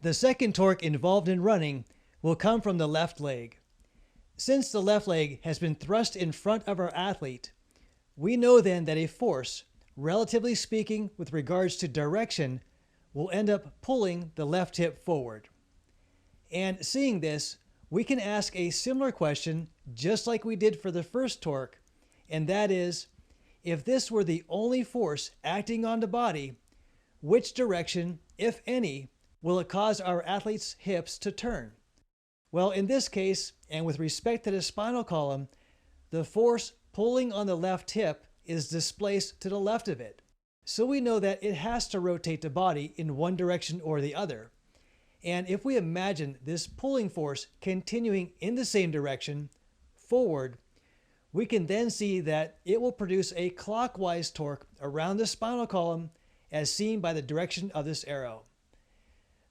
The second torque involved in running will come from the left leg. Since the left leg has been thrust in front of our athlete, we know then that a force, relatively speaking with regards to direction, will end up pulling the left hip forward. And seeing this, we can ask a similar question just like we did for the first torque, and that is, if this were the only force acting on the body, which direction, if any, will it cause our athlete's hips to turn? Well, in this case, and with respect to the spinal column, the force pulling on the left hip is displaced to the left of it. So we know that it has to rotate the body in one direction or the other. And if we imagine this pulling force continuing in the same direction, forward, we can then see that it will produce a clockwise torque around the spinal column as seen by the direction of this arrow.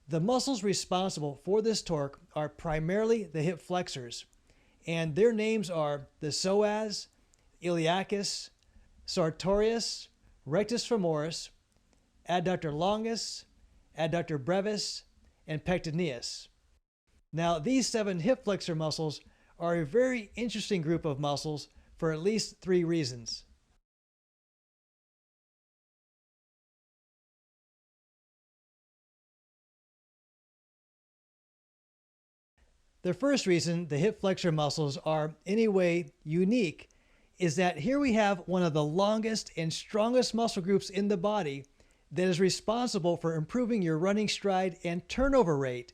The muscles responsible for this torque are primarily the hip flexors, and their names are the psoas, iliacus, sartorius, rectus femoris, adductor longus, adductor brevis, and pectineus. Now, these 7 hip flexor muscles are a very interesting group of muscles for at least 3 reasons. The first reason the hip flexor muscles are in a way unique is that here we have one of the longest and strongest muscle groups in the body that is responsible for improving your running stride and turnover rate.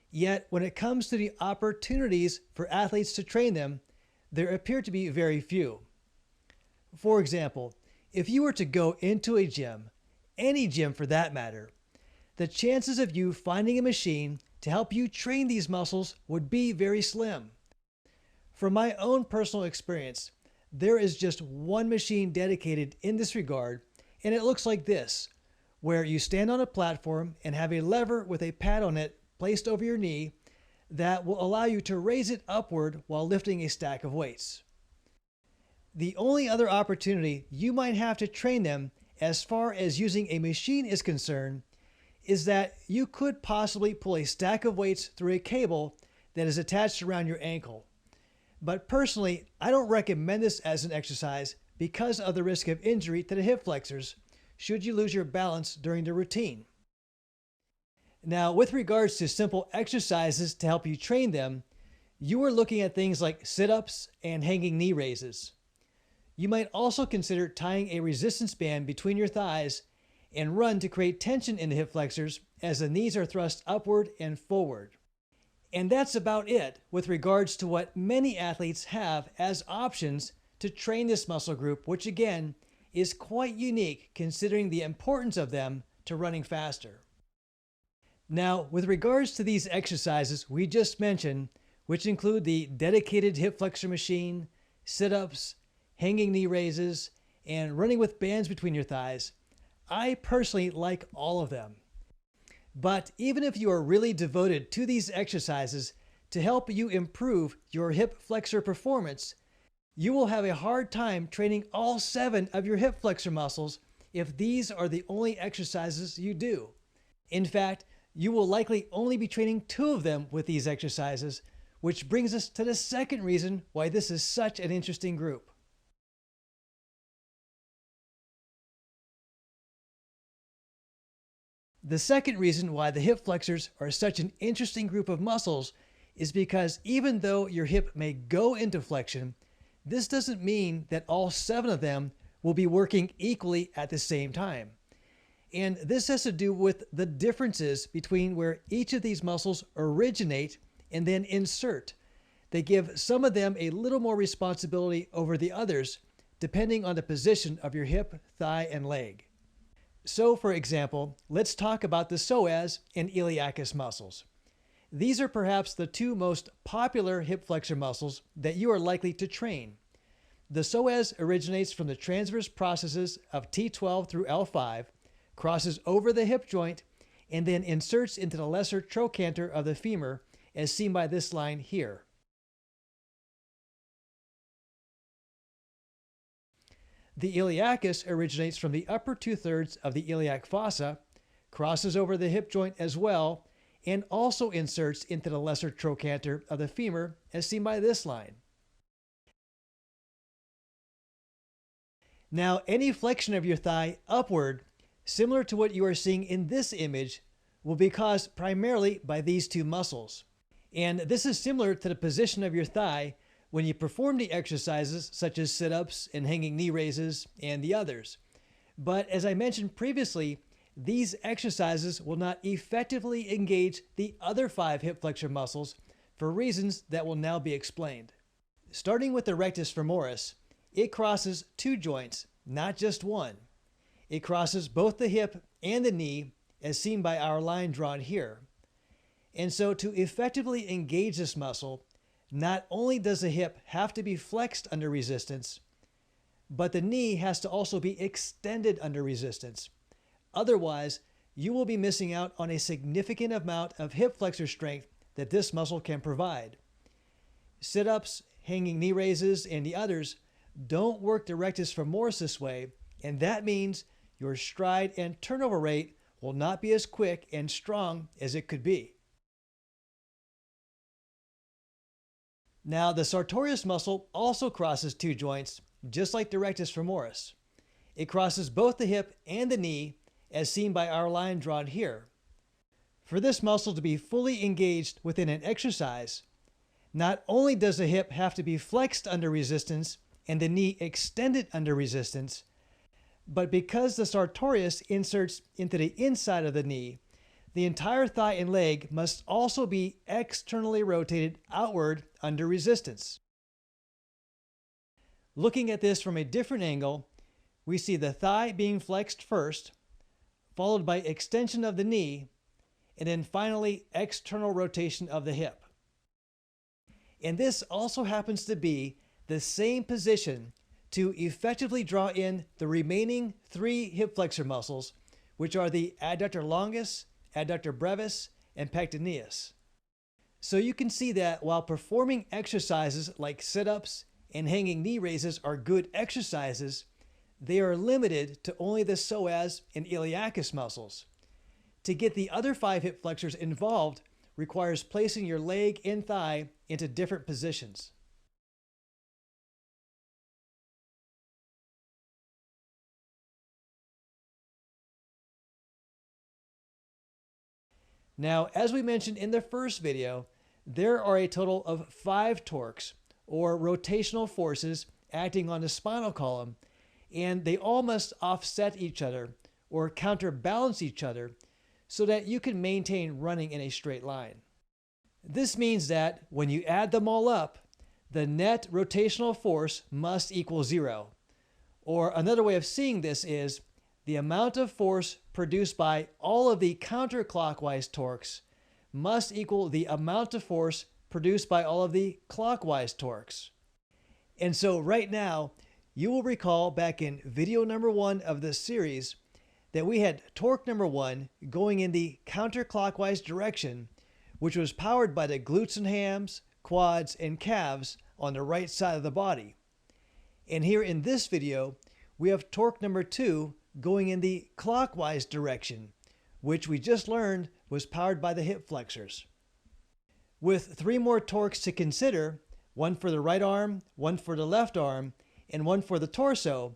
Yet when it comes to the opportunities for athletes to train them, there appear to be very few. For example, if you were to go into a gym, any gym for that matter, the chances of you finding a machine to help you train these muscles would be very slim. From my own personal experience, there is just one machine dedicated in this regard, and it looks like this, where you stand on a platform and have a lever with a pad on it placed over your knee that will allow you to raise it upward while lifting a stack of weights. The only other opportunity you might have to train them as far as using a machine is concerned is that you could possibly pull a stack of weights through a cable that is attached around your ankle. But personally, I don't recommend this as an exercise because of the risk of injury to the hip flexors should you lose your balance during the routine. Now, with regards to simple exercises to help you train them, you are looking at things like sit-ups and hanging knee raises. You might also consider tying a resistance band between your thighs and run to create tension in the hip flexors as the knees are thrust upward and forward. And that's about it with regards to what many athletes have as options to train this muscle group, which again is quite unique considering the importance of them to running faster. Now, with regards to these exercises we just mentioned, which include the dedicated hip flexor machine, sit-ups, hanging knee raises, and running with bands between your thighs, I personally like all of them. But even if you are really devoted to these exercises to help you improve your hip flexor performance, you will have a hard time training all 7 of your hip flexor muscles if these are the only exercises you do. In fact, you will likely only be training 2 of them with these exercises, which brings us to the second reason why this is such an interesting group. The second reason why the hip flexors are such an interesting group of muscles is because even though your hip may go into flexion, this doesn't mean that all 7 of them will be working equally at the same time. And this has to do with the differences between where each of these muscles originate and then insert. They give some of them a little more responsibility over the others, depending on the position of your hip, thigh, and leg. So, for example, let's talk about the psoas and iliacus muscles. These are perhaps the 2 most popular hip flexor muscles that you are likely to train. The psoas originates from the transverse processes of T12 through L5, crosses over the hip joint, and then inserts into the lesser trochanter of the femur, as seen by this line here. The iliacus originates from the upper 2/3 of the iliac fossa, crosses over the hip joint as well, and also inserts into the lesser trochanter of the femur as seen by this line. Now, any flexion of your thigh upward, similar to what you are seeing in this image, will be caused primarily by these two muscles. And this is similar to the position of your thigh when you perform the exercises such as sit-ups and hanging knee raises and the others. But as I mentioned previously, these exercises will not effectively engage the other 5 hip flexor muscles for reasons that will now be explained. Starting with the rectus femoris, it crosses 2 joints, not just one. It crosses both the hip and the knee, as seen by our line drawn here. And so to effectively engage this muscle, not only does the hip have to be flexed under resistance, but the knee has to also be extended under resistance. Otherwise, you will be missing out on a significant amount of hip flexor strength that this muscle can provide. Sit-ups, hanging knee raises, and the others don't work the rectus femoris this way, and that means your stride and turnover rate will not be as quick and strong as it could be. Now, the sartorius muscle also crosses 2 joints, just like the rectus femoris. It crosses both the hip and the knee, as seen by our line drawn here. For this muscle to be fully engaged within an exercise, not only does the hip have to be flexed under resistance and the knee extended under resistance, but because the sartorius inserts into the inside of the knee, the entire thigh and leg must also be externally rotated outward under resistance. Looking at this from a different angle, we see the thigh being flexed first, followed by extension of the knee, and then finally external rotation of the hip. And this also happens to be the same position to effectively draw in the remaining 3 hip flexor muscles, which are the adductor longus, adductor brevis, and pectineus. So you can see that while performing exercises like sit-ups and hanging knee raises are good exercises, they are limited to only the psoas and iliacus muscles. To get the other 5 hip flexors involved requires placing your leg and thigh into different positions. Now, as we mentioned in the first video, there are a total of 5 torques, or rotational forces, acting on the spinal column, and they all must offset each other, or counterbalance each other, so that you can maintain running in a straight line. This means that when you add them all up, the net rotational force must equal 0. Or another way of seeing this is the amount of force produced by all of the counterclockwise torques must equal the amount of force produced by all of the clockwise torques. And so right now, you will recall back in video number 1 of this series that we had torque number 1 going in the counterclockwise direction, which was powered by the glutes and hams, quads, and calves on the right side of the body. And here in this video, we have torque number 2 going in the clockwise direction, which we just learned was powered by the hip flexors. With 3 more torques to consider, one for the right arm, one for the left arm, and one for the torso,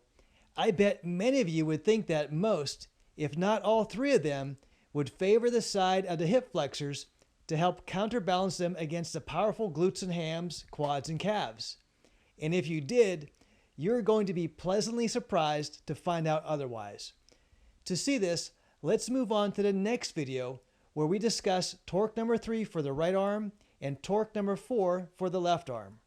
I bet many of you would think that most, if not all 3 of them, would favor the side of the hip flexors to help counterbalance them against the powerful glutes and hams, quads, and calves. And if you did, you're going to be pleasantly surprised to find out otherwise. To see this, let's move on to the next video where we discuss torque number 3 for the right arm and torque number 4 for the left arm.